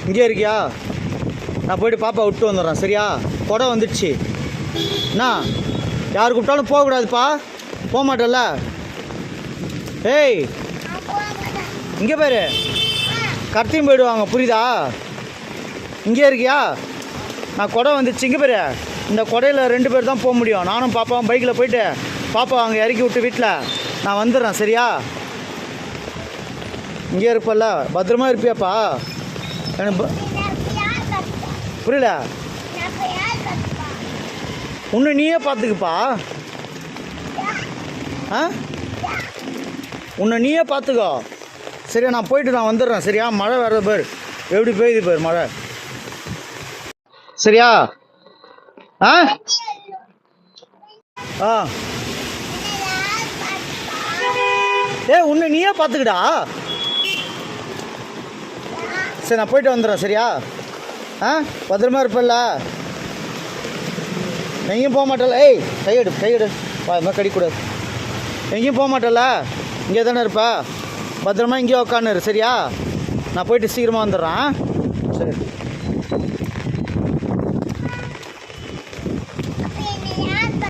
இங்கே இருக்கியா? நான் போய்ட்டு பாப்பா விட்டு வந்துடுறேன். சரியா? குடம் வந்துடுச்சு. என்ன யார் கூப்பிட்டாலும் போகக்கூடாதுப்பா. போக மாட்டேல்ல? ஏய், இங்கே பேர் கத்தியும் போயிடுவாங்க. புரியுதா? இங்கே இருக்கியா? நான் குடம் வந்துடுச்சு. இங்கே பேர் இந்த குடையில் 2 பேர் தான் போக முடியும். நானும் பாப்பாவும் பைக்கில் போயிட்டு பாப்பா அங்கே இறக்கி விட்டு வீட்டில் நான் வந்துடுறேன். சரியா? இங்கே இருப்பல்ல, பத்திரமா இருப்பியாப்பா? எனக்கு புரியல. உன்னை நீயே பார்த்துக்குப்பா. ஆ, உன்னை நீயே பார்த்துக்கோ. சரியா? நான் போயிட்டு நான் வந்துடுறேன். சரியா? மழை வர்றது பேர் எப்படி பெய்யுது பேர் மழை. சரியா? ஆ ஆ ஏ, உன்னை நீயே பார்த்துக்கிடா. சரி, நான் போயிட்டு வந்துடுறேன். சரியா? ஆ, பத்திரமா இருப்பல்ல? எங்கேயும் போக மாட்டல? ஏய், கையெடு கையெடு. இது மாதிரி கடிக்கூடாது. எங்கேயும் போக மாட்டல? இங்கே தானே இருப்பா? பத்திரமா இங்கேயே உக்காந்துரு. சரியா? நான் போயிட்டு சீக்கிரமாக வந்துடுறேன். சரி.